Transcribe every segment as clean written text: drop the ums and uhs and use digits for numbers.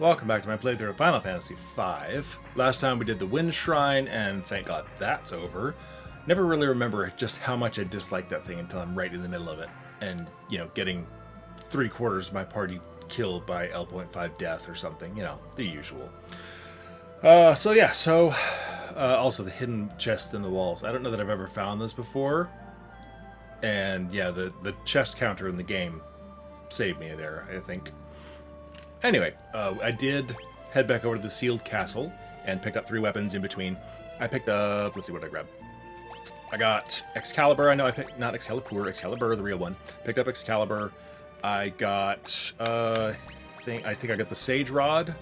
Welcome back to my playthrough of Final Fantasy V. Last time we did the Wind Shrine, and thank God that's over. Never really remember just how much I disliked that thing until I'm right in the middle of it. And, you know, getting 3/4 of my party killed by L.5 death or something, you know, the usual. Also the hidden chest in the walls. I don't know that I've ever found this before. And yeah, the chest counter in the game saved me there, I think. Anyway, I did head back over to the sealed castle and picked up 3 weapons in between. I picked up, let's see what I grabbed. I got Excalibur. I know I picked, not Excalibur, Excalibur, the real one. Picked up Excalibur. I got, I think I got the Sage Rod,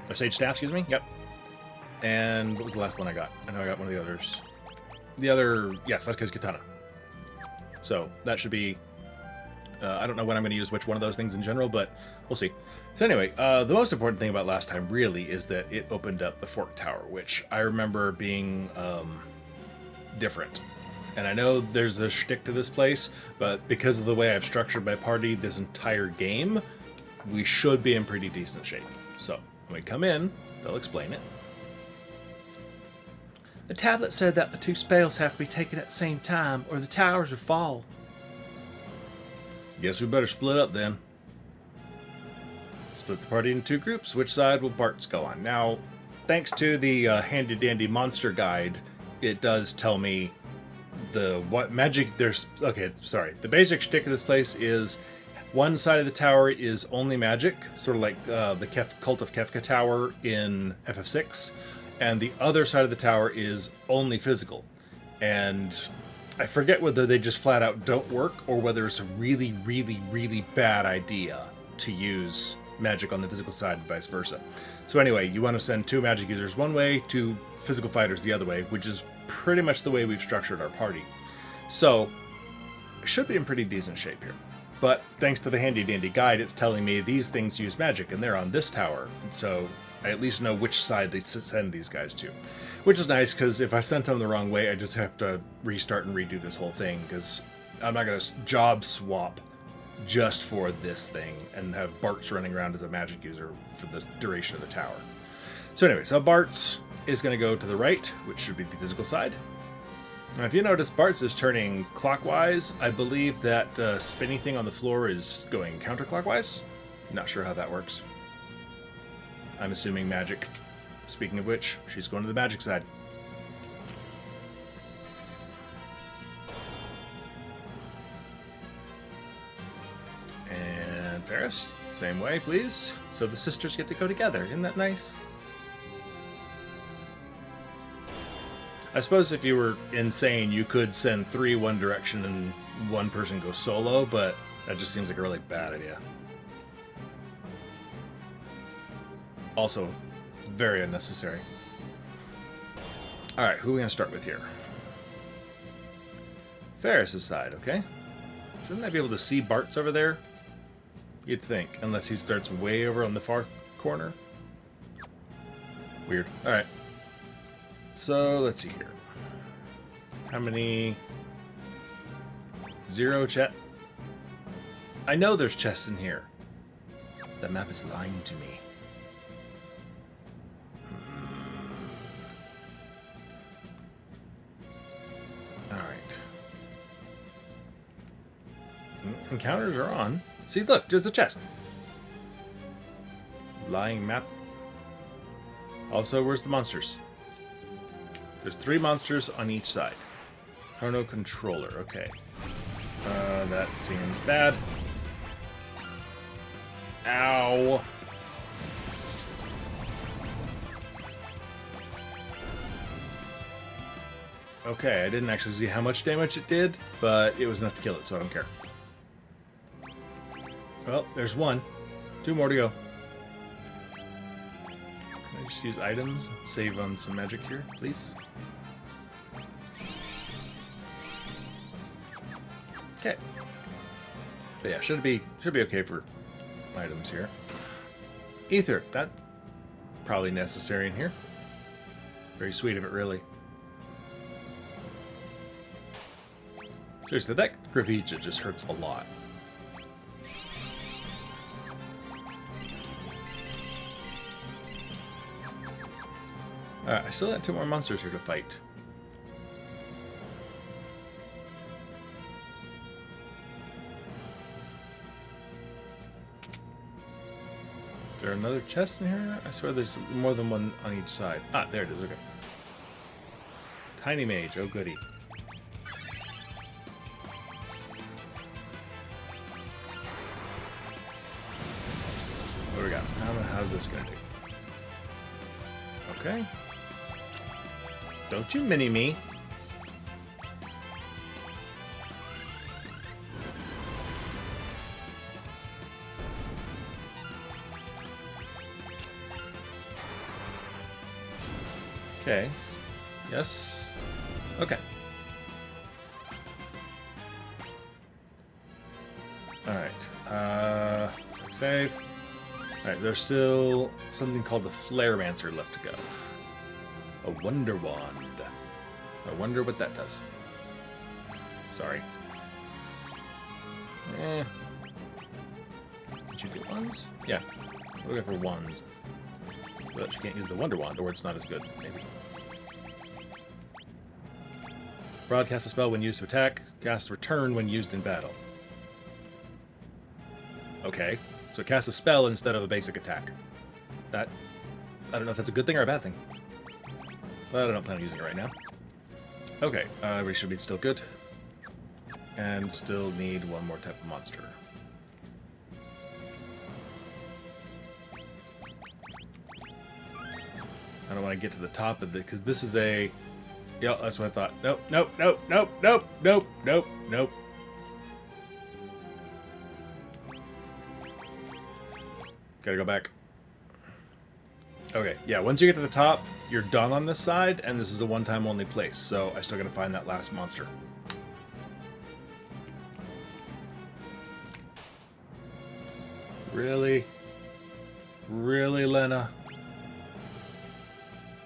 or Sage Staff, excuse me. Yep. And what was the last one I got? I know I got one of the others. Yes, that's because Katana. So that should be, I don't know when I'm going to use which one of those things in general, but we'll see. So anyway, the most important thing about last time really is that it opened up the Fork Tower, which I remember being different. And I know there's a shtick to this place, but because of the way I've structured my party this entire game, we should be in pretty decent shape. So when we come in, they'll explain it. The tablet said that the 2 spells have to be taken at the same time, or the towers will fall. Guess we better split up then. Split the party into 2 groups. Which side will Bart's go on? Now, thanks to the handy-dandy monster guide, it does tell me what magic there's. Okay, sorry. The basic shtick of this place is one side of the tower is only magic, sort of like the Cult of Kefka Tower in FF6, and the other side of the tower is only physical. And I forget whether they just flat out don't work or whether it's a really, really, really bad idea to use magic on the physical side and vice versa. So anyway, you want to send 2 magic users one way, 2 physical fighters the other way, which is pretty much the way we've structured our party. So, we should be in pretty decent shape here. But thanks to the handy-dandy guide, it's telling me these things use magic, and they're on this tower. And so, I at least know which side to send these guys to. Which is nice, because if I sent them the wrong way, I just have to restart and redo this whole thing, because I'm not going to job swap just for this thing and have Bart's running around as a magic user for the duration of the tower. So anyway, so Bart's is going to go to the right, which should be the physical side. Now if you notice, Bart's is turning clockwise. I believe that spinny thing on the floor is going counterclockwise. Not sure how that works. I'm assuming magic. Speaking of which, she's going to the magic side. And Ferris, same way, please. So the sisters get to go together. Isn't that nice? I suppose if you were insane, you could send 3 one direction and 1 person go solo, but that just seems like a really bad idea. Also, very unnecessary. Alright, who are we going to start with here? Ferris's side, okay. Shouldn't I be able to see Bart's over there? You'd think, unless he starts way over on the far corner. Weird. Alright. So, let's see here. How many? 0 chest. I know there's chests in here. That map is lying to me. Alright. Encounters are on. See, look, there's a chest. Lying map. Also, where's the monsters? There's 3 monsters on each side. Chrono Controller, okay. That seems bad. Ow! Okay, I didn't actually see how much damage it did, but it was enough to kill it, so I don't care. Well, there's 1. 2 more to go. Can I just use items? Save on some magic here, please? Okay. But yeah, should be okay for items here. Ether, that probably necessary in here. Very sweet of it, really. Seriously, that Gravija just hurts a lot. Alright, I still have 2 more monsters here to fight. Is there another chest in here? I swear there's more than one on each side. Ah, there it is, okay. Tiny mage, oh goody. What do we got? How's this gonna do? Okay. Don't you mini me. Okay. Yes. Okay. Alright. Save. Alright, there's still something called the Flaremancer left to go. A Wonder Wand. I wonder what that does. Sorry. Did you get ones? Yeah. We're looking for ones. But you can't use the Wonder Wand, or it's not as good, maybe. Broadcast a spell when used to attack. Cast return when used in battle. Okay. So it casts a spell instead of a basic attack. That... I don't know if that's a good thing or a bad thing. But I don't plan on using it right now. Okay, we should be still good. And still need one more type of monster. I don't want to get to the top of it, because this is a... Yeah, that's what I thought. Nope, nope, nope, nope, nope, nope, nope, nope. Gotta go back. Okay, yeah, once you get to the top, you're done on this side, and this is a one-time only place, so I still gotta find that last monster. Really? Really, Lena?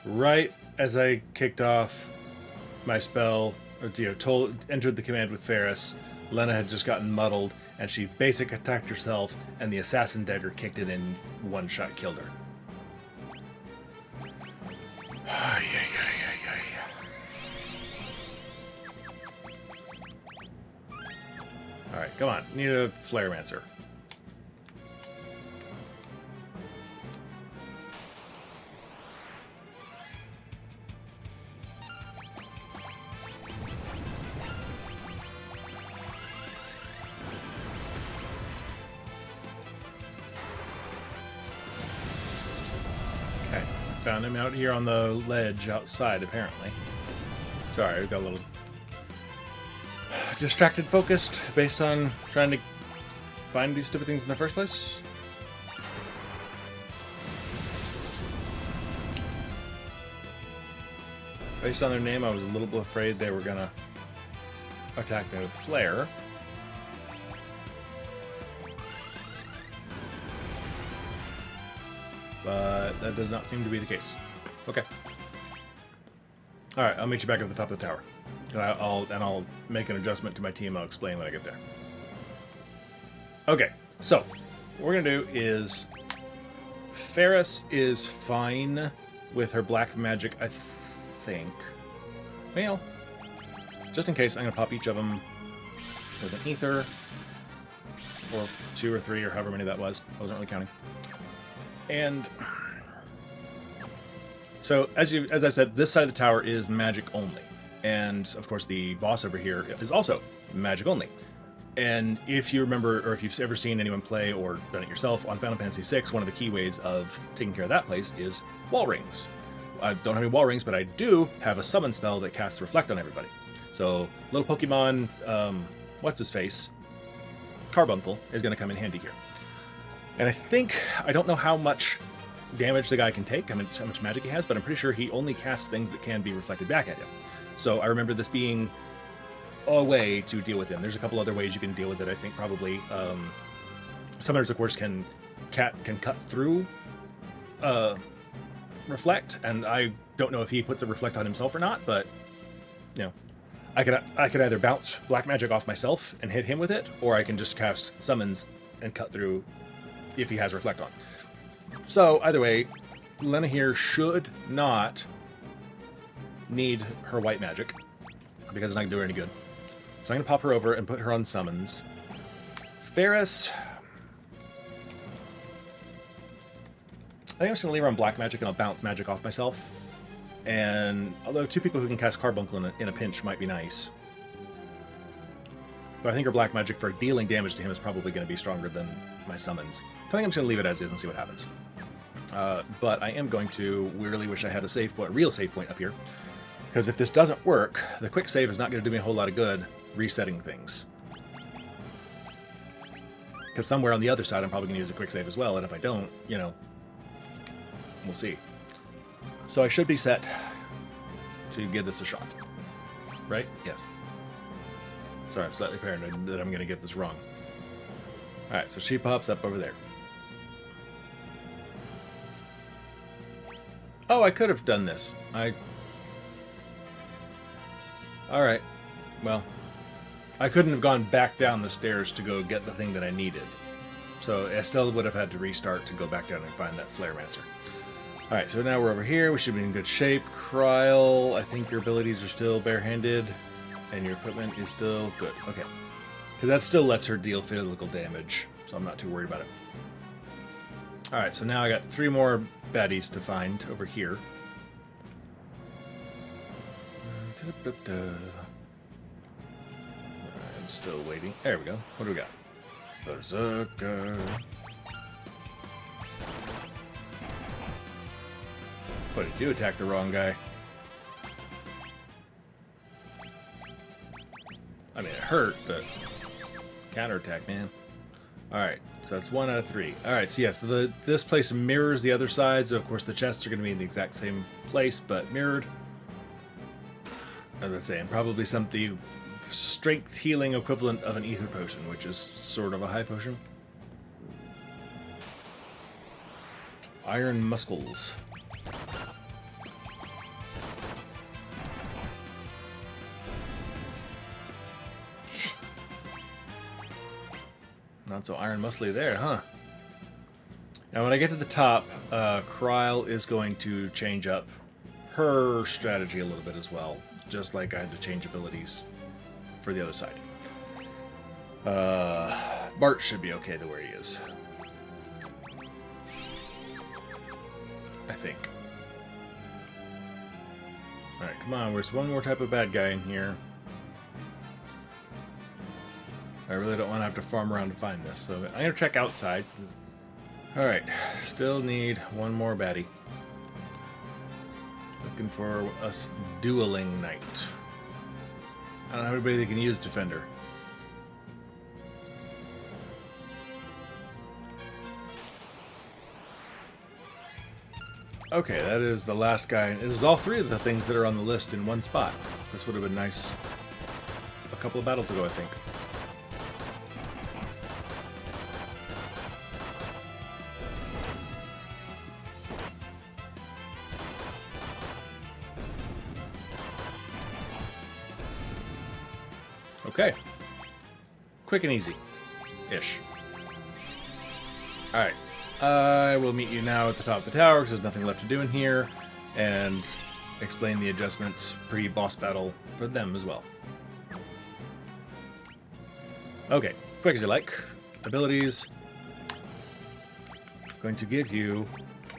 Right as I kicked off my spell, or entered the command with Ferris, Lena had just gotten muddled, and she basic attacked herself, and the assassin dagger kicked it in, one shot killed her. Alright, come on. Need a Flaremancer. Found him out here on the ledge outside, apparently. Sorry, I got a little distracted focused based on trying to find these stupid things in the first place. Based on their name, I was a little bit afraid they were gonna attack me with Flare. But that does not seem to be the case. Okay. Alright, I'll meet you back at the top of the tower. I'll make an adjustment to my team. I'll explain when I get there. Okay, so what we're going to do is... Ferris is fine with her black magic, I think. Well, just in case, I'm going to pop each of them with an ether. Or 2 or 3, or however many that was. I wasn't really counting. And so, as I said, this side of the tower is magic only. And, of course, the boss over here is also magic only. And if you remember, or if you've ever seen anyone play or done it yourself on Final Fantasy VI, one of the key ways of taking care of that place is wall rings. I don't have any wall rings, but I do have a summon spell that casts Reflect on everybody. So, little Pokemon, what's-his-face, Carbuncle, is going to come in handy here. And I don't know how much damage the guy can take, how much magic he has, but I'm pretty sure he only casts things that can be reflected back at him. So I remember this being a way to deal with him. There's a couple other ways you can deal with it, I think, probably. Summoners, of course, can cut through Reflect, and I don't know if he puts a Reflect on himself or not, but, you know, I could either bounce black magic off myself and hit him with it, or I can just cast summons and cut through if he has Reflect on. So, either way, Lena here should not need her white magic, because it's not going to do her any good. So I'm going to pop her over and put her on summons. Ferris... I think I'm just going to leave her on black magic, and I'll bounce magic off myself. And although 2 people who can cast Carbuncle in a pinch might be nice. But I think her black magic for dealing damage to him is probably going to be stronger than my summons. So I think I'm just going to leave it as is and see what happens. But I am going to really wish I had a real save point up here. Because if this doesn't work, the quick save is not going to do me a whole lot of good resetting things. Because somewhere on the other side I'm probably going to use a quick save as well, and if I don't, you know, we'll see. So I should be set to give this a shot. Right? Yes. Sorry, I'm slightly paranoid that I'm going to get this wrong. Alright, so she pops up over there. Oh, I could have done this. Alright. Well, I couldn't have gone back down the stairs to go get the thing that I needed. So I still would have had to restart to go back down and find that Flaremancer. Alright, so now we're over here. We should be in good shape. Kryl, I think your abilities are still barehanded. And your equipment is still good. Okay. Because that still lets her deal physical damage. So I'm not too worried about it. Alright, so now I got 3 more baddies to find over here. I'm still waiting. There we go. What do we got? Berserker. What did you attack the wrong guy? I mean, it hurt, but counterattack, man. Alright, so that's 1 out of 3. Alright, so yes, this place mirrors the other sides. Of course, the chests are going to be in the exact same place, but mirrored. As I was saying, probably the strength healing equivalent of an ether potion, which is sort of a high potion. Iron muscles. Not so iron muscly there, huh? Now when I get to the top, Kryl is going to change up her strategy a little bit as well, just like I had to change abilities for the other side. Bart should be okay to where he is. I think. Alright, come on, there's one more type of bad guy in here. I really don't want to have to farm around to find this, so I'm going to check outside. Alright, still need one more baddie. Looking for a dueling knight. I don't have anybody that can use defender. Okay, that is the last guy. It is all 3 of the things that are on the list in one spot. This would have been nice a couple of battles ago, I think. Okay. Quick and easy-ish. Alright. I will meet you now at the top of the tower because there's nothing left to do in here, and explain the adjustments pre-boss battle for them as well. Okay. Quick as you like. Abilities. Going to give you...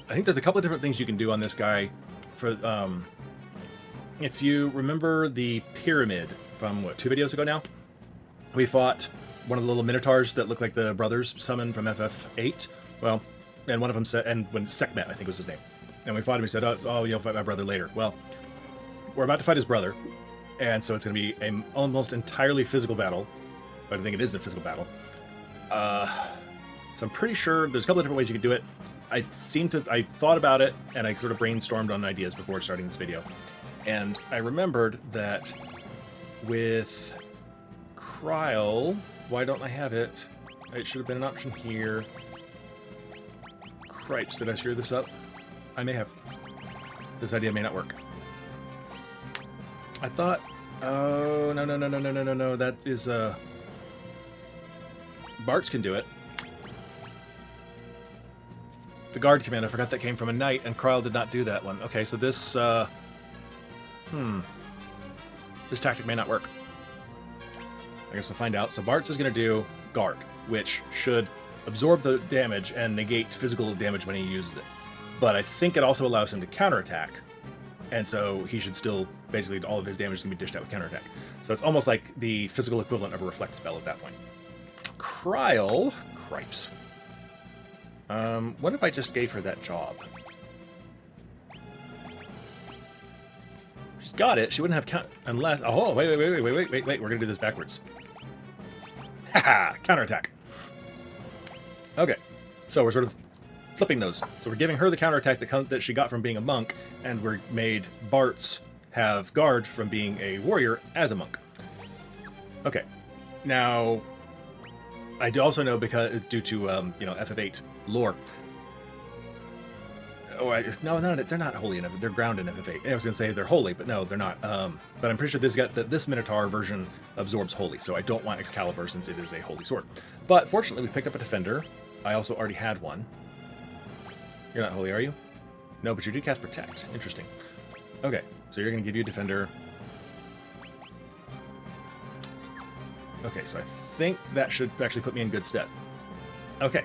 I think there's a couple of different things you can do on this guy. For if you remember the pyramid from, what, 2 videos ago now? We fought one of the little minotaurs that looked like the brothers summoned from FF8. Well, and one of them said, and when Sekhmet, I think was his name. And we fought him, he said, oh, you'll fight my brother later. Well, we're about to fight his brother, and so it's going to be an almost entirely physical battle. But I think it is a physical battle. So I'm pretty sure there's a couple of different ways you can do it. I thought about it, and I sort of brainstormed on ideas before starting this video. And I remembered that with Kryl, why don't I have it? It should have been an option here. Cripes, did I screw this up? I may have. This idea may not work. I thought... Oh, no. That is, Bart's can do it. The guard command, I forgot that came from a knight, and Kryl did not do that one. Okay, so this, This tactic may not work. I guess we'll find out. So Bart's is going to do guard, which should absorb the damage and negate physical damage when he uses it. But I think it also allows him to counterattack. And so he should still, basically, all of his damage is going to be dished out with counterattack. So it's almost like the physical equivalent of a reflect spell at that point. Kryl, cripes. What if I just gave her that job? She's got it. She wouldn't have count unless. Oh, wait. We're gonna do this backwards. Haha, counterattack. Okay, so we're sort of flipping those. So we're giving her the counterattack that she got from being a monk, and we're made Bart's have guard from being a warrior as a monk. Okay, now I do also know because due to FF8 lore. Oh, no, they're not holy in FF8. They're ground in FF8. I was gonna say they're holy, but no, they're not. But I'm pretty sure this Minotaur version absorbs holy, so I don't want Excalibur since it is a holy sword. But fortunately, we picked up a defender. I also already had one. You're not holy, are you? No, but you do cast protect. Interesting. Okay, so you're gonna give you a defender. Okay, so I think that should actually put me in good stead. Okay.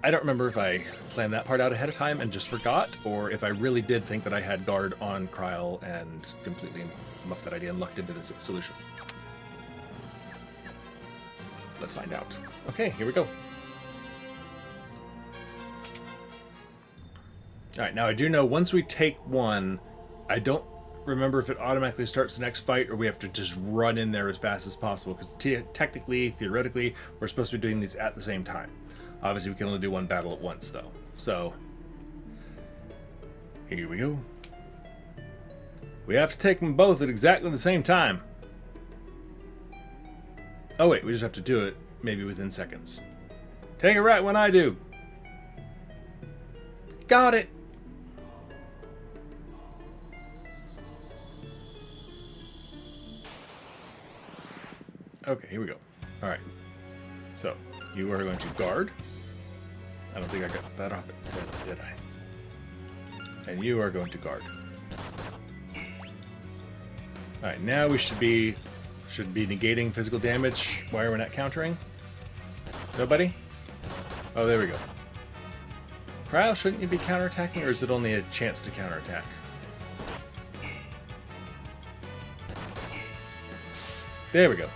I don't remember if I planned that part out ahead of time and just forgot, or if I really did think that I had guard on Kryl and completely muffed that idea and lucked into the solution. Let's find out. Okay, here we go. Alright, now I do know once we take one, I don't remember if it automatically starts the next fight or we have to just run in there as fast as possible, because technically, theoretically, we're supposed to be doing these at the same time. Obviously, we can only do one battle at once, though. So, here we go. We have to take them both at exactly the same time. Oh, wait, we just have to do it maybe within seconds. Take it right when I do. Got it. Okay, here we go. All right. So, you are going to guard. I don't think I got that off, did I? And you are going to guard. Alright, now we should be negating physical damage while we're not countering. Nobody? Oh, there we go. Kryl, shouldn't you be counterattacking, or is it only a chance to counterattack? There we go.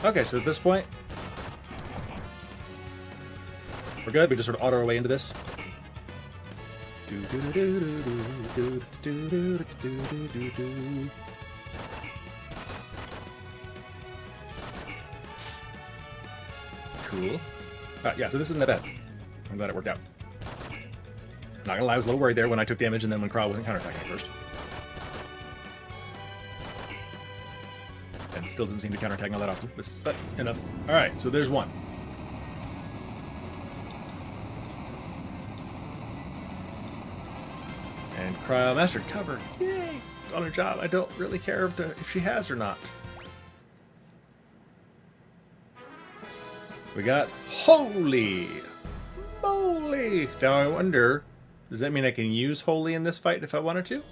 Okay, so at this point, we're good. We just sort of auto our way into this. Cool. Yeah, so this isn't that bad. I'm glad it worked out. Not gonna lie, I was a little worried there when I took damage and then when Kryl wasn't counterattacking at first. And still doesn't seem to be counterattacking all that often, but enough. Alright, so there's one. And Kryl mastered cover. Yay! On a job. I don't really care if she has or not. We got holy moly. Now I wonder, does that mean I can use holy in this fight if I wanted to?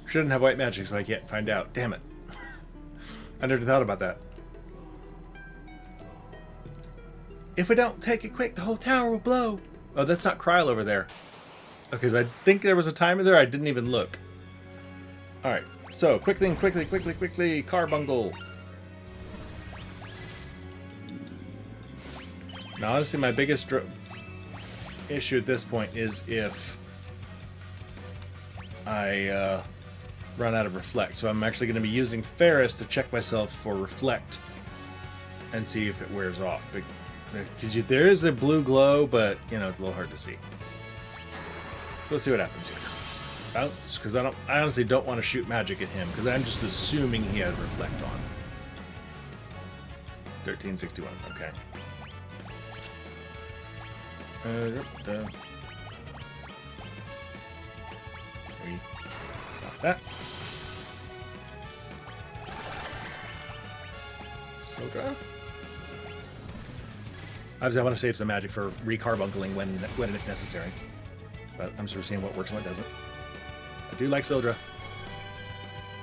Shouldn't have white magic, so I can't find out. Damn it. I never thought about that. If we don't take it quick, the whole tower will blow. Oh, that's not Kryl over there. Okay, so I think there was a timer there. I didn't even look. Alright, so quickly, carbuncle. Now, honestly, my biggest issue at this point is if I run out of reflect. So I'm actually going to be using Ferris to check myself for reflect and see if it wears off. Because there is a blue glow, but, you know, it's a little hard to see. So let's see what happens here. Bounce, because I honestly don't want to shoot magic at him, because I'm just assuming he has reflect on. 1361, okay. Bounce that. Sodra. Obviously, I want to save some magic for recarbuncling when it's necessary. But I'm sort of seeing what works and what doesn't. I do like Sildra.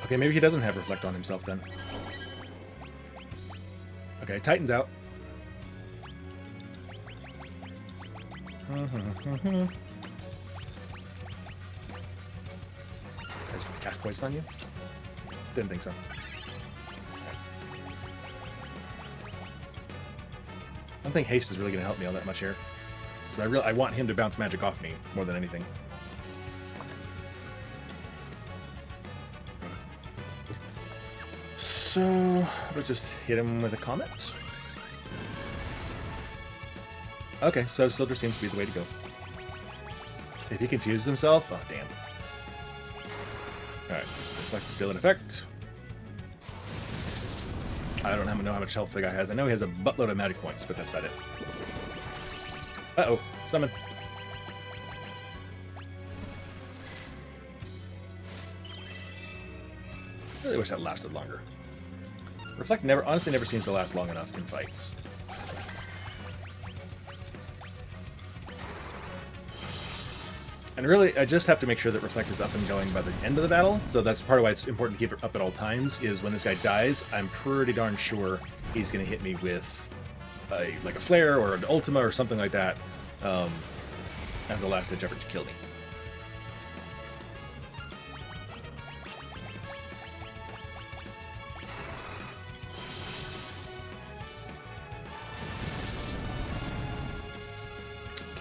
Okay, maybe he doesn't have Reflect on himself then. Okay, Titan's out. Can I cast Poison on you? Didn't think so. I don't think Haste is really going to help me all that much here. So I want him to bounce magic off me more than anything. So, we'll just hit him with a Comet. Okay, so Sildra seems to be the way to go. If he confuses himself, oh damn. Alright, Reflect still in effect. I don't know how much health the guy has. I know he has a buttload of magic points, but that's about it. Uh-oh, summon. I really wish that lasted longer. Reflect honestly never seems to last long enough in fights. And really, I just have to make sure that Reflect is up and going by the end of the battle. So that's part of why it's important to keep it up at all times, is when this guy dies, I'm pretty darn sure he's going to hit me with like a Flare or an Ultima or something like that as a last-ditch effort to kill me.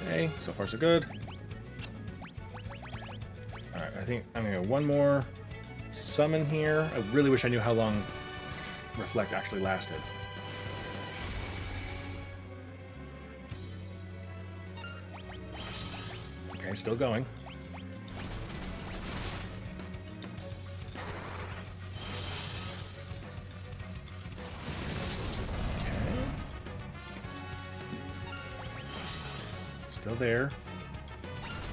Okay, so far so good. Alright, I think I'm going to go one more summon here. I really wish I knew how long Reflect actually lasted. Okay, still going. Okay. Still there.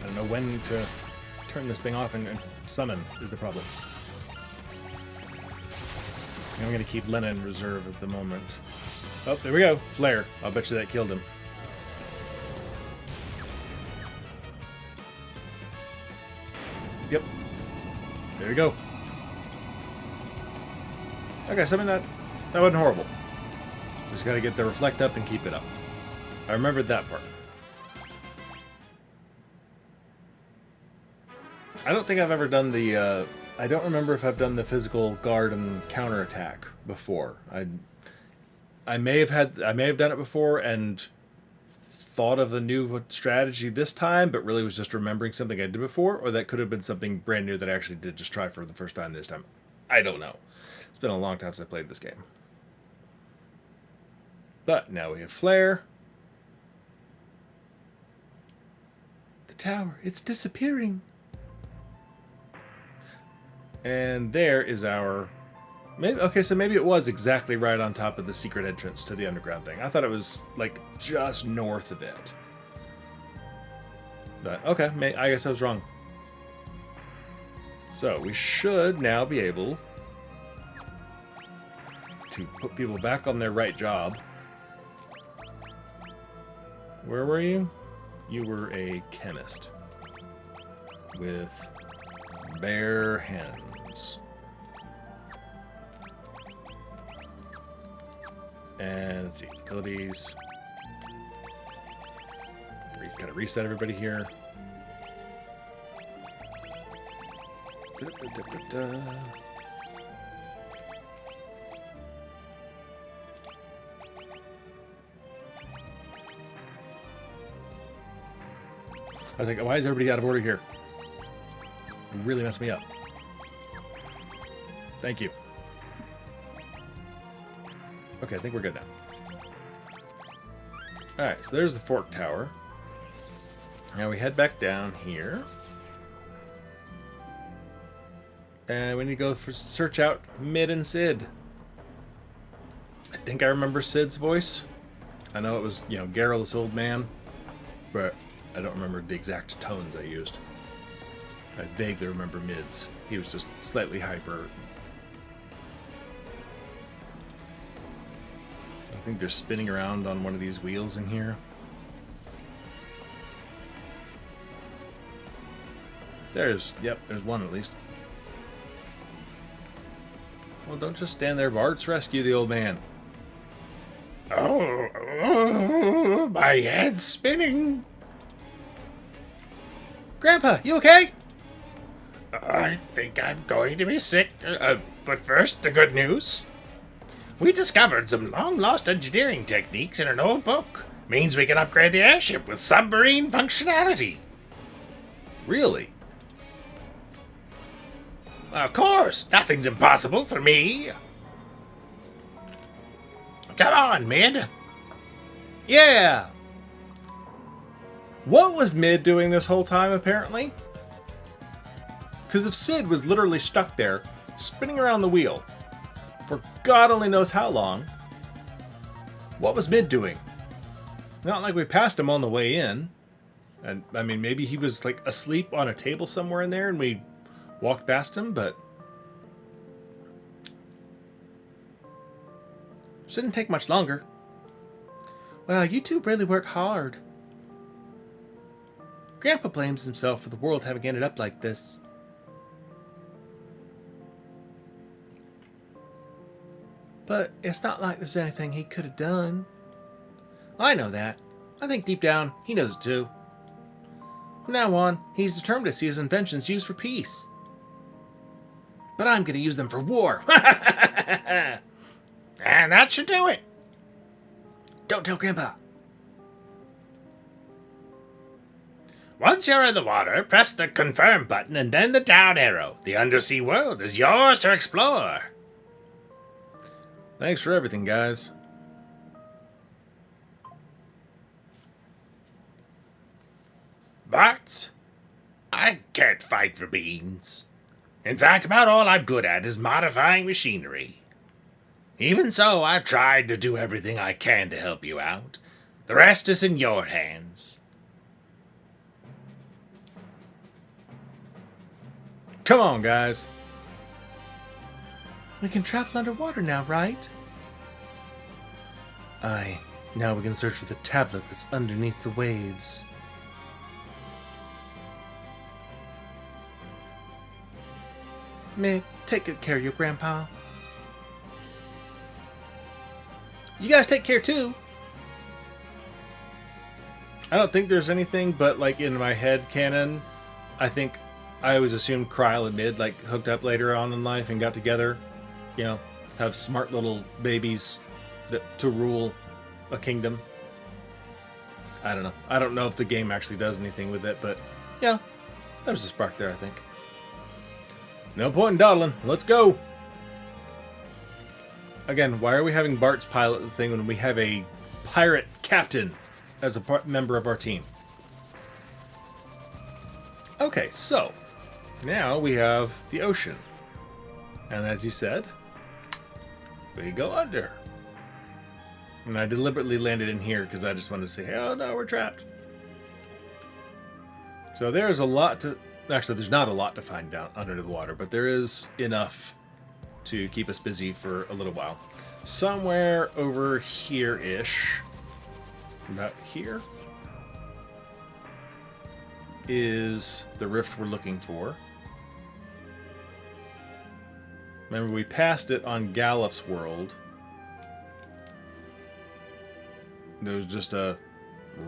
I don't know when to turn this thing off and summon is the problem. I'm going to keep Lena in reserve at the moment. Oh, there we go. Flare. I'll bet you that killed him. Yep. There we go. Okay, so I mean that wasn't horrible. Just got to get the Reflect up and keep it up. I remembered that part. I don't think I've ever done the, I don't remember if I've done the physical guard and counterattack before. I may have done it before and thought of the new strategy this time, but really was just remembering something I did before, or that could have been something brand new that I actually did just try for the first time this time. I don't know. It's been a long time since I played this game. But now we have Flare. The tower, it's disappearing. And there is our... Okay, so maybe it was exactly right on top of the secret entrance to the underground thing. I thought it was, like, just north of it. But, okay, I guess I was wrong. So, we should now be able to put people back on their right job. Where were you? You were a chemist. With bare hands. And let's see, abilities. Kind of reset everybody here. I was like, why is everybody out of order here? You really messed me up. Thank you. Okay, I think we're good now. Alright, so there's the Fork Tower. Now we head back down here. And we need to go search out Mid and Sid. I think I remember Sid's voice. I know it was, you know, Garrulous old man, but I don't remember the exact tones I used. I vaguely remember Mid's. He was just slightly hyper. I think they're spinning around on one of these wheels in here. Yep, there's one at least. Well, don't just stand there, Bart's. Rescue the old man. Oh, my head's spinning. Grandpa, you okay? I think I'm going to be sick. But first, the good news. We discovered some long-lost engineering techniques in an old book. Means we can upgrade the airship with submarine functionality. Really? Of course, nothing's impossible for me. Come on, Mid. Yeah. What was Mid doing this whole time, apparently? Because if Sid was literally stuck there, spinning around the wheel, for God only knows how long, what was Mid doing? Not like we passed him on the way in. And, I mean, maybe he was, like, asleep on a table somewhere in there and we walked past him, but... Shouldn't take much longer. Well, you two really worked hard. Grandpa blames himself for the world having ended up like this. But it's not like there's anything he could have done. I know that. I think deep down, he knows it too. From now on, he's determined to see his inventions used for peace. But I'm going to use them for war. And that should do it. Don't tell Grandpa. Once you're in the water, press the confirm button and then the down arrow. The undersea world is yours to explore. Thanks for everything, guys. Bart, I can't fight for beans. In fact, about all I'm good at is modifying machinery. Even so, I've tried to do everything I can to help you out. The rest is in your hands. Come on, guys. We can travel underwater now, right? Aye. Now we can search for the tablet that's underneath the waves. May take good care of your grandpa. You guys take care too. I don't think there's anything, but like in my head canon, I think I always assumed Kryle and Mid like hooked up later on in life and got together. You know, have smart little babies to rule a kingdom. I don't know. I don't know if the game actually does anything with it, but yeah, there was a spark there, I think. No point in dawdling. Let's go. Again, why are we having Bart's pilot the thing when we have a pirate captain as a member of our team? Okay, so now we have the ocean. And as you said, we go under. And I deliberately landed in here because I just wanted to say, oh no, we're trapped. So there's a lot to... Actually, there's not a lot to find down under the water, but there is enough to keep us busy for a little while. Somewhere over here-ish, about here, is the rift we're looking for. Remember, we passed it on Gallif's world. There was just a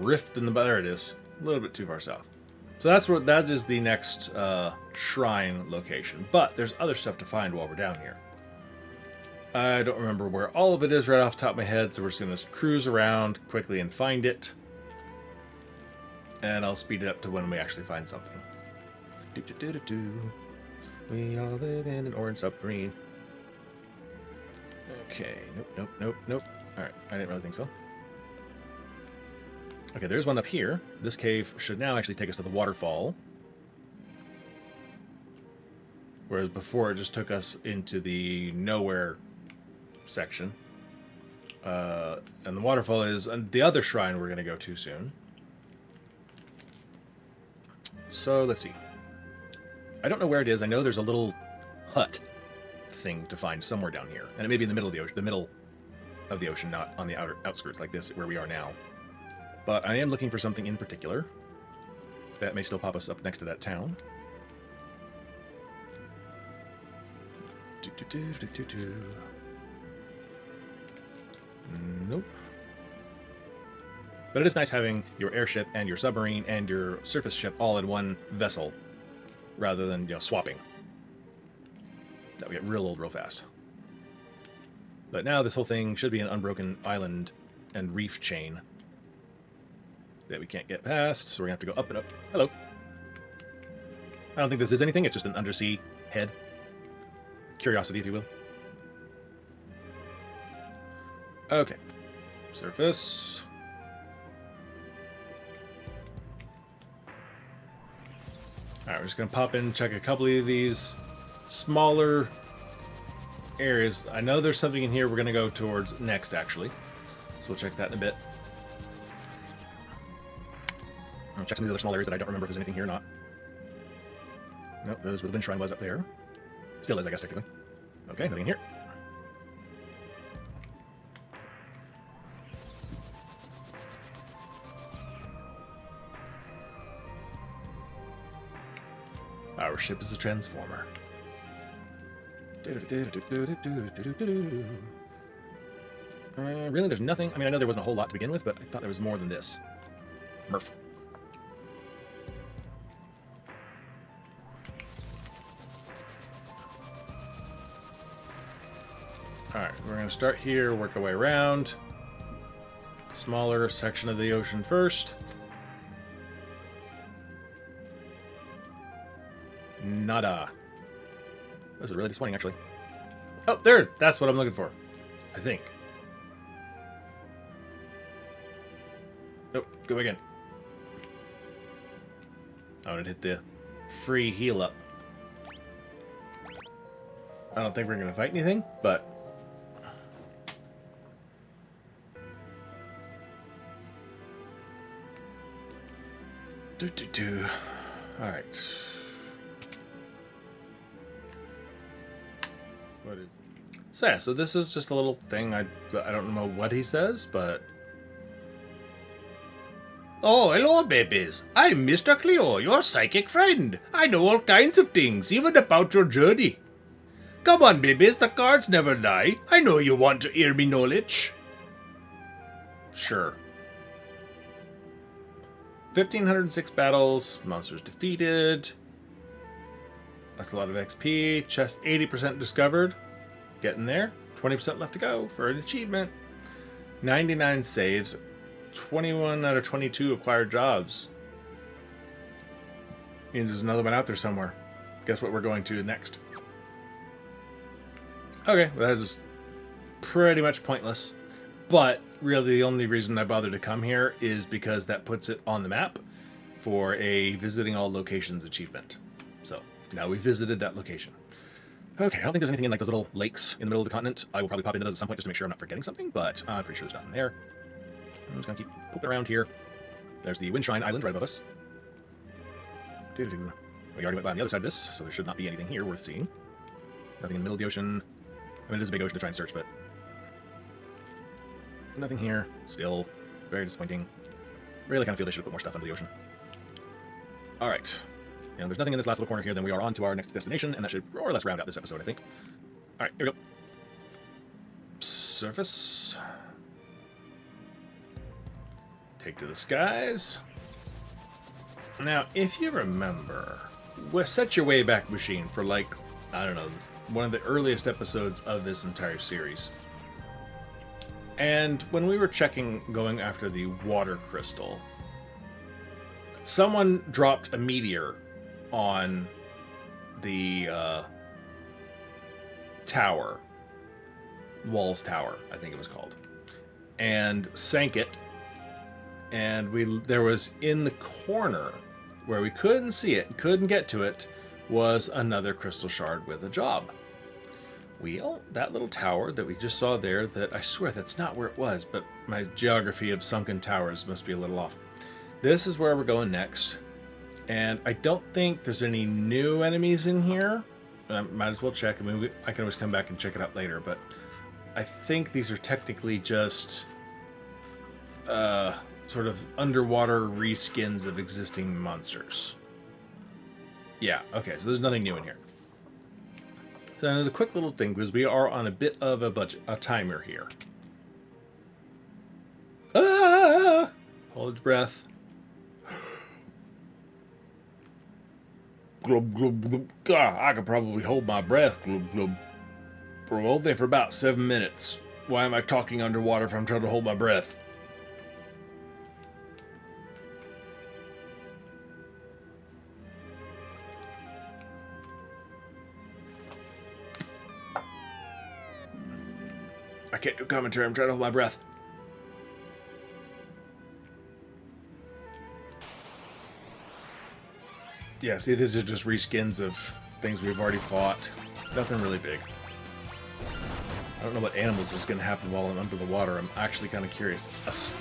rift in the... There it is. A little bit too far south. So that is the next shrine location. But there's other stuff to find while we're down here. I don't remember where all of it is right off the top of my head, so we're just going to cruise around quickly and find it. And I'll speed it up to when we actually find something. We all live in an orange submarine. Okay, nope. Alright, I didn't really think so. Okay, there's one up here. This cave should now actually take us to the waterfall. Whereas before it just took us into the nowhere section. And the waterfall is the other shrine we're going to go to soon. So, let's see. I don't know where it is. I know there's a little hut thing to find somewhere down here. And it may be in the middle of the ocean. The middle of the ocean, not on the outer outskirts like this, where we are now. But I am looking for something in particular. That may still pop us up next to that town. Nope. But it is nice having your airship and your submarine and your surface ship all in one vessel, rather than, you know, swapping. That would get real old real fast. But now this whole thing should be an unbroken island and reef chain that we can't get past, so we're going to have to go up and up. Hello. I don't think this is anything, it's just an undersea head. Curiosity, if you will. Okay. Surface. Alright, we're just going to pop in and check a couple of these smaller areas. I know there's something in here we're going to go towards next, actually. So we'll check that in a bit. I'll check some of the other small areas that I don't remember if there's anything here or not. Nope, there's where the wind shrine was up there. Still is, I guess, technically. Okay, nothing in here. Our ship is a transformer. Really, there's nothing. I mean, I know there wasn't a whole lot to begin with, but I thought there was more than this. Murph. Alright, we're going to start here, work our way around. Smaller section of the ocean first. Nada. This is really disappointing, actually. Oh, there! That's what I'm looking for. I think. Nope, go again. I want to hit the free heal up. I don't think we're going to fight anything, but... Alright. What is... So yeah, so this is just a little thing. I don't know what he says, but... Oh, hello, babies. I'm Mr. Cleo, your psychic friend. I know all kinds of things, even about your journey. Come on, babies, the cards never lie. I know you want to hear me knowledge. Sure. 1,506 battles, monsters defeated. That's a lot of XP. Chest 80% discovered. Getting there. 20% left to go for an achievement. 99 saves. 21 out of 22 acquired jobs. Means there's another one out there somewhere. Guess what we're going to next? Okay, well that is pretty much pointless. But really the only reason I bothered to come here is because that puts it on the map for a visiting all locations achievement. So now we visited that location. Okay, I don't think there's anything in like those little lakes in the middle of the continent. I will probably pop into those at some point just to make sure I'm not forgetting something, but I'm pretty sure there's nothing there. I'm just gonna keep pooping around here. There's the Windshrine Island right above us. We already went by on the other side of this, so there should not be anything here worth seeing. Nothing in the middle of the ocean. I mean, it is a big ocean to try and search, but... nothing here. Still very disappointing. Really kind of feel they should have put more stuff under the ocean. Alright. And there's nothing in this last little corner here, then we are on to our next destination, and that should more or less round out this episode, I think. Alright, here we go. Surface. Take to the skies. Now, if you remember, set your Wayback Machine for, like, I don't know, one of the earliest episodes of this entire series. And when we were checking, going after the water crystal, someone dropped a meteor on the tower. Walls Tower, I think it was called. And sank it. And there was in the corner where we couldn't see it, couldn't get to it, was another crystal shard with a job. Well, that little tower that we just saw there, that I swear that's not where it was, but my geography of sunken towers must be a little off. This is where we're going next. And I don't think there's any new enemies in here. I might as well check. I mean, I can always come back and check it out later, but I think these are technically just sort of underwater reskins of existing monsters. Yeah, okay, so there's nothing new in here. So another quick little thing, because we are on a bit of a budget, a timer here. Ah! Hold your breath. Glub, glub, glub. God, I could probably hold my breath. Glub, glub. We're holding for about 7 minutes. Why am I talking underwater if I'm trying to hold my breath? I can't do commentary. I'm trying to hold my breath. Yeah, see, these are just reskins of things we've already fought. Nothing really big. I don't know what animals is going to happen while I'm under the water. I'm actually kind of curious.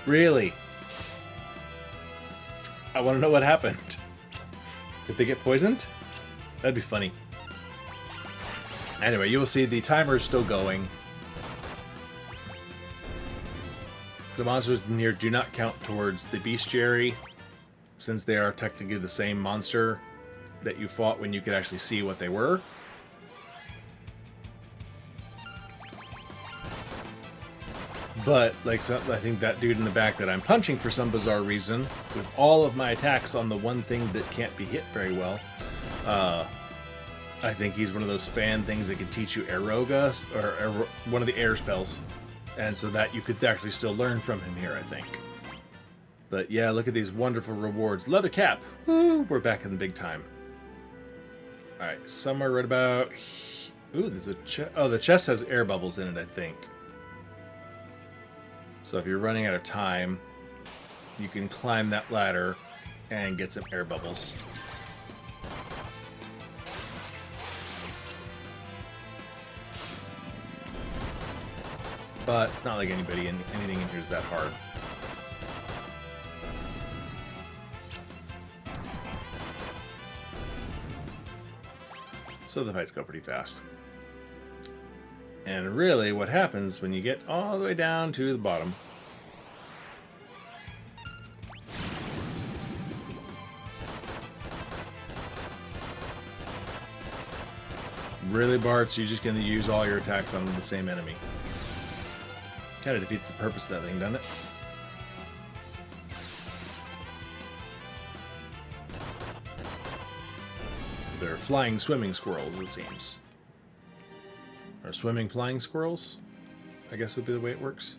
Really? I want to know what happened. Did they get poisoned? That'd be funny. Anyway, you will see the timer is still going. The monsters in here do not count towards the bestiary, since they are technically the same monster that you fought when you could actually see what they were. But, like, so, I think that dude in the back that I'm punching for some bizarre reason, with all of my attacks on the one thing that can't be hit very well, I think he's one of those fan things that can teach you Aeroga, or one of the air spells. And so that you could actually still learn from him here, I think. But yeah, look at these wonderful rewards. Leather cap! Woo! We're back in the big time. Alright, somewhere right about... Ooh, there's a chest. Oh, the chest has air bubbles in it, I think. So if you're running out of time, you can climb that ladder and get some air bubbles. But it's not like anything in here is that hard. So the fights go pretty fast. And really what happens when you get all the way down to the bottom. Really, Bart's, you're just going to use all your attacks on the same enemy. Kind of defeats the purpose of that thing, doesn't it? They're flying swimming squirrels, it seems. Or swimming flying squirrels, I guess would be the way it works.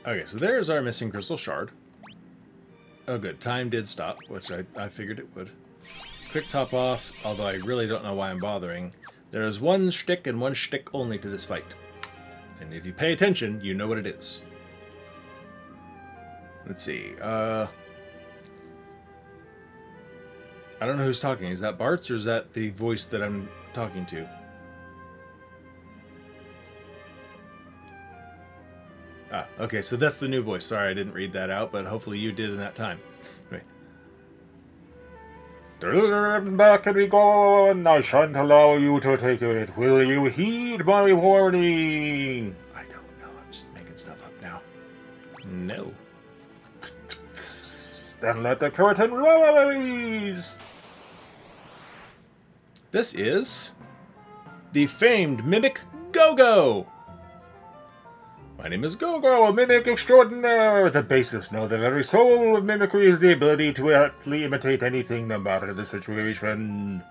Okay, so there's our missing crystal shard. Oh good, time did stop, which I figured it would. Quick top off, although I really don't know why I'm bothering. There is one shtick and one shtick only to this fight. And if you pay attention, you know what it is. Let's see, I don't know who's talking. Is that Bart's or is that the voice that I'm talking to? Ah, okay, so that's the new voice. Sorry, I didn't read that out, but hopefully you did in that time. Anyway. Back and be gone. I shan't allow you to take it. Will you heed my warning? I don't know. I'm just making stuff up now. No. Then let the curtain rise. This is the famed mimic GoGo. My name is GoGo, a mimic extraordinaire. The basics know the very soul of mimicry is the ability to aptly imitate anything, no matter the situation.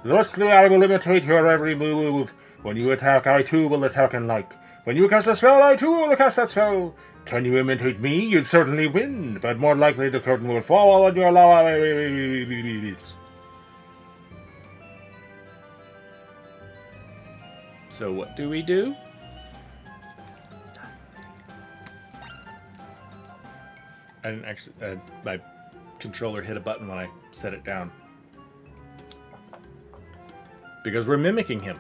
Thusly, I will imitate your every move. When you attack, I too will attack in like. When you cast a spell, I too will cast that spell. Can you imitate me? You'd certainly win, but more likely the curtain will fall on your lives. So what do we do? I didn't actually, my controller hit a button when I set it down. Because we're mimicking him.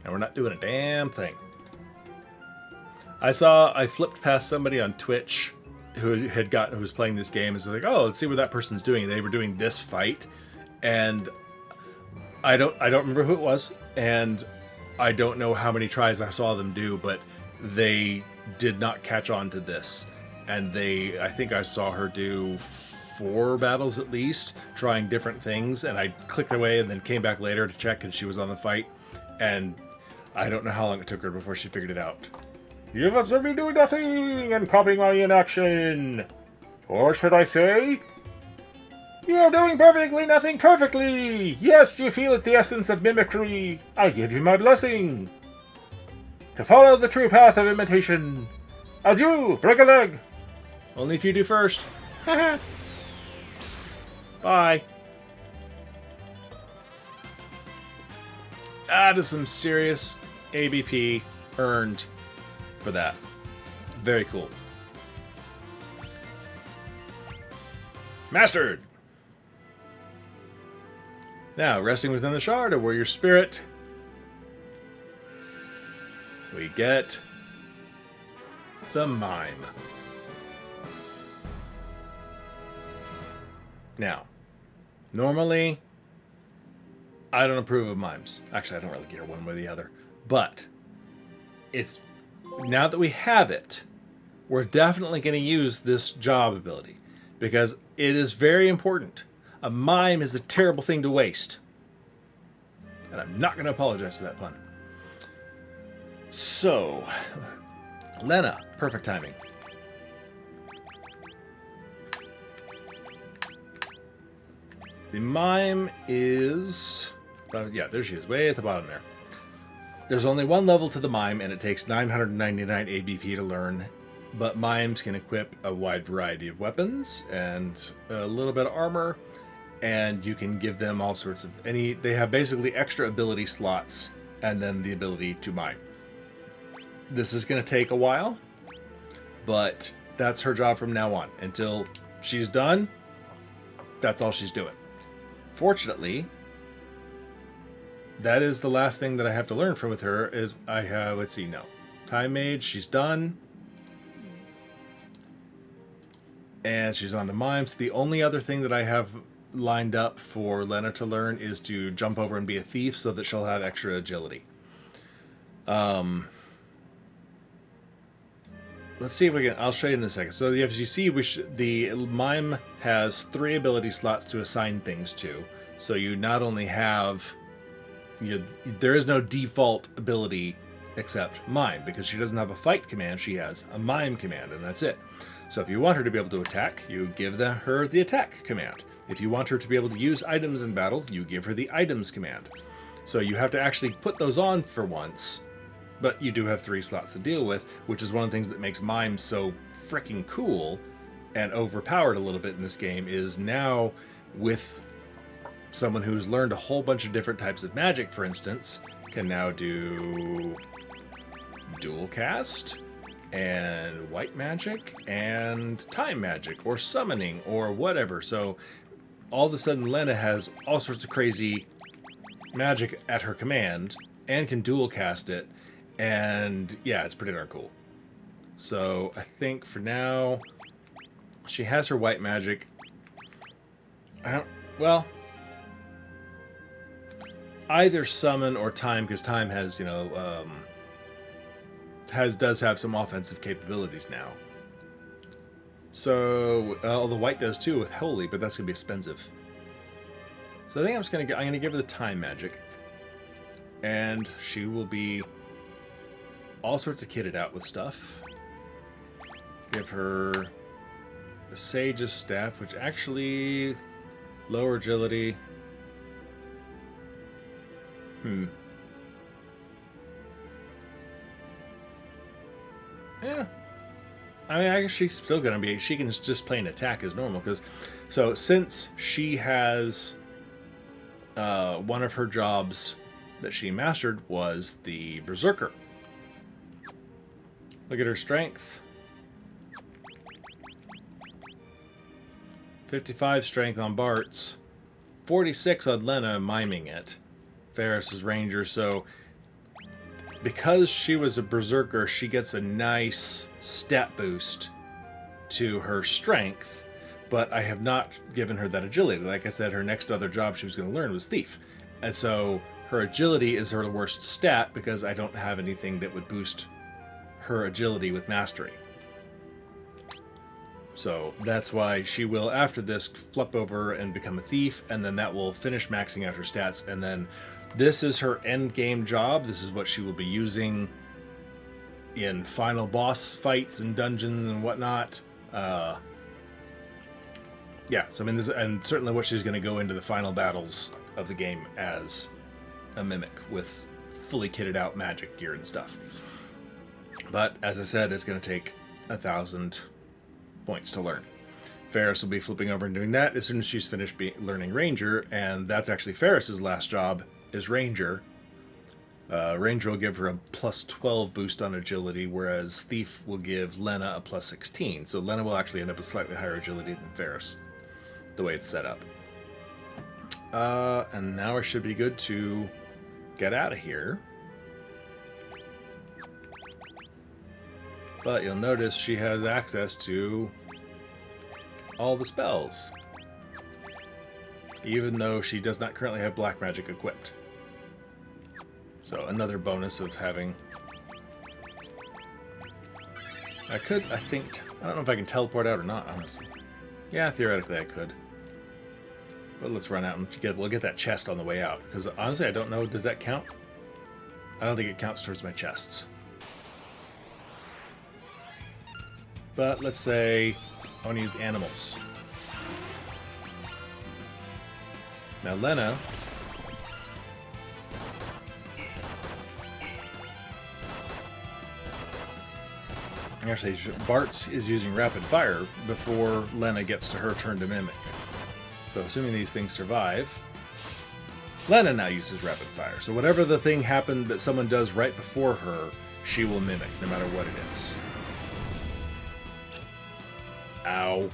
And we're not doing a damn thing. I flipped past somebody on Twitch who was playing this game and was like, oh, let's see what that person's doing. They were doing this fight. And I don't remember who it was. And I don't know how many tries I saw them do, but they did not catch on to this. And I think I saw her do 4 battles at least, trying different things, and I clicked away and then came back later to check, and she was on the fight, and I don't know how long it took her before she figured it out. You have observed me doing nothing and copying my inaction. Or should I say, you are doing perfectly nothing perfectly. Yes, you feel it, the essence of mimicry. I give you my blessing. To follow the true path of imitation. Adieu, break a leg. Only if you do first. Haha. Bye. That is some serious ABP earned for that. Very cool. Mastered! Now, resting within the shard of warrior spirit, we get the mime. Now, normally, I don't approve of mimes. Actually, I don't really care one way or the other. But, it's now that we have it, we're definitely going to use this job ability. Because it is very important. A mime is a terrible thing to waste. And I'm not going to apologize for that pun. So, Lena, perfect timing. The mime is... yeah, there she is, way at the bottom there. There's only one level to the mime, and it takes 999 ABP to learn. But mimes can equip a wide variety of weapons and a little bit of armor, and you can give them all sorts of... They have basically extra ability slots, and then the ability to mime. This is going to take a while, but that's her job from now on. Until she's done, that's all she's doing. Fortunately, that is the last thing that I have to learn from with her. Is I have, let's see, no. Time Mage, she's done. And she's on to mimes. The only other thing that I have lined up for Lena to learn is to jump over and be a thief so that she'll have extra agility. Let's see if we can... I'll show you in a second. So as you see, the mime has 3 ability slots to assign things to. So you not only have... there is no default ability except mime, because she doesn't have a fight command. She has a mime command, and that's it. So if you want her to be able to attack, you give her the attack command. If you want her to be able to use items in battle, you give her the items command. So you have to actually put those on for once, but you do have 3 slots to deal with, which is one of the things that makes mime so freaking cool and overpowered a little bit in this game, is now with someone who's learned a whole bunch of different types of magic, for instance, can now do dual cast, and white magic, and time magic, or summoning, or whatever. So all of a sudden Lena has all sorts of crazy magic at her command, and can dual cast it, and yeah, it's pretty darn cool. So I think for now, she has her white magic. Well, either summon or time, because time has, does have some offensive capabilities now. So, the white does too with holy, but that's gonna be expensive. So I think I'm gonna give her the time magic, and she will be all sorts of kitted out with stuff. Give her the Sage's Staff, which actually lower agility. Yeah. I mean, I guess she's still going to be... She can just play an attack as normal. So, since she has... one of her jobs that she mastered was the Berserker. Look at her strength. 55 strength on Bart's. 46 on Lena, miming it. Ferris is Ranger, so... Because she was a Berserker, she gets a nice stat boost to her strength, but I have not given her that agility. Like I said, her next other job she was going to learn was Thief. And so her agility is her worst stat because I don't have anything that would boost her agility with Mastery. So that's why she will, after this, flip over and become a thief, and then that will finish maxing out her stats, and then this is her end game job. This is what she will be using in final boss fights and dungeons and whatnot. Yeah, so I mean, this, and certainly what she's going to go into the final battles of the game as a mimic with fully kitted out magic gear and stuff. But as I said, it's going to take 1,000 points to learn. Ferris will be flipping over and doing that as soon as she's finished learning Ranger, and that's actually Ferris's last job is Ranger. Ranger will give her a plus 12 boost on agility, whereas Thief will give Lena a plus 16. So Lena will actually end up with slightly higher agility than Ferris, the way it's set up. And now I should be good to get out of here. But you'll notice she has access to all the spells, even though she does not currently have black magic equipped. So another bonus of having... I don't know if I can teleport out or not, honestly. Yeah, theoretically I could. But let's run out and we'll get that chest on the way out. Because honestly, I don't know, does that count? I don't think it counts towards my chests. But let's say I want to use animals. Now Lena... Actually, Bart is using rapid fire before Lena gets to her turn to mimic. So assuming these things survive, Lena now uses rapid fire. So whatever the thing happened that someone does right before her, she will mimic, no matter what it is. Ow.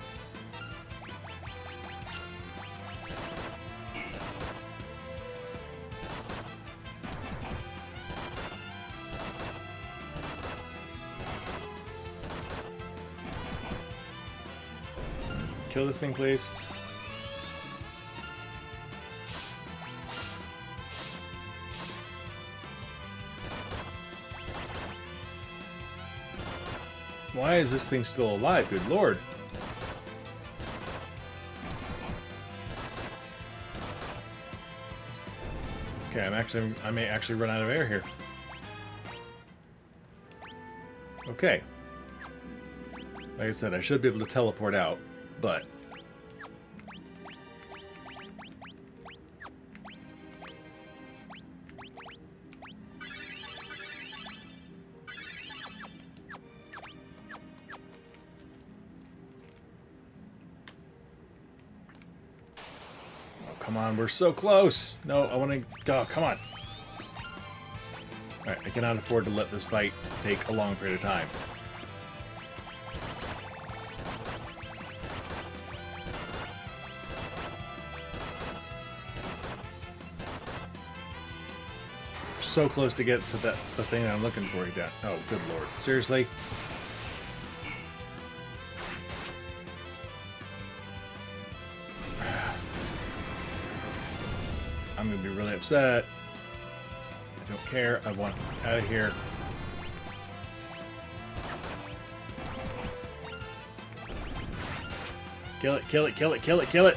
Kill this thing, please. Why is this thing still alive? Good lord. Okay, I may actually run out of air here. Okay. Like I said, I should be able to teleport out, but... Come on, we're so close. No, I want to go. Come on. Alright, I cannot afford to let this fight take a long period of time. So close to get to the thing that I'm looking for. Down. Oh, good lord. Seriously? I'm going to be really upset. I don't care. I want out of here. Kill it, kill it, kill it, kill it, kill it!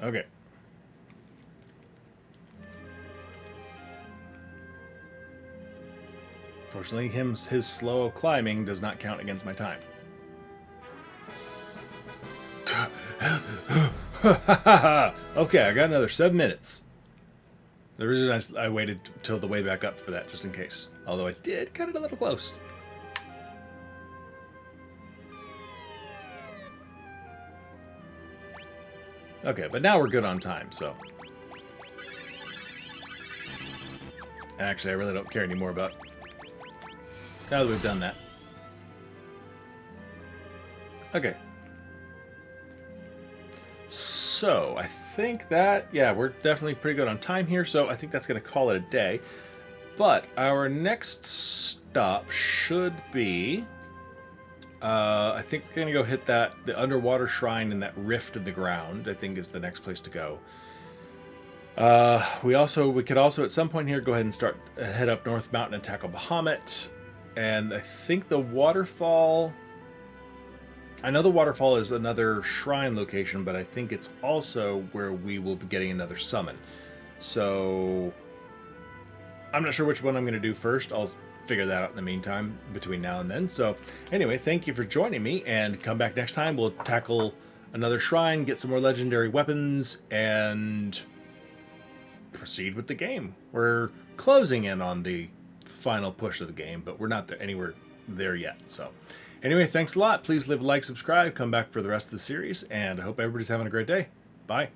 Okay. Fortunately, his slow climbing does not count against my time. Okay, I got another 7 minutes. The reason I waited till the way back up for that, just in case. Although I did cut it a little close. Okay, but now we're good on time, so... Actually, I really don't care anymore about... Now that we've done that. Okay. So, I think that... Yeah, we're definitely pretty good on time here, so I think that's going to call it a day. But our next stop should be... I think we're going to go hit the underwater shrine in that rift in the ground, I think is the next place to go. We could also at some point here go ahead and head up North Mountain and tackle Bahamut. And I think the waterfall. I know the waterfall is another shrine location, but I think it's also where we will be getting another summon. So I'm not sure which one I'm going to do first. I'll figure that out in the meantime between now and then. So anyway, thank you for joining me, and come back next time. We'll tackle another shrine, get some more legendary weapons, and proceed with the game. We're closing in on the final push of the game, but we're not anywhere there yet. So anyway, thanks a lot. Please leave a like, subscribe, come back for the rest of the series, and I hope everybody's having a great day. Bye.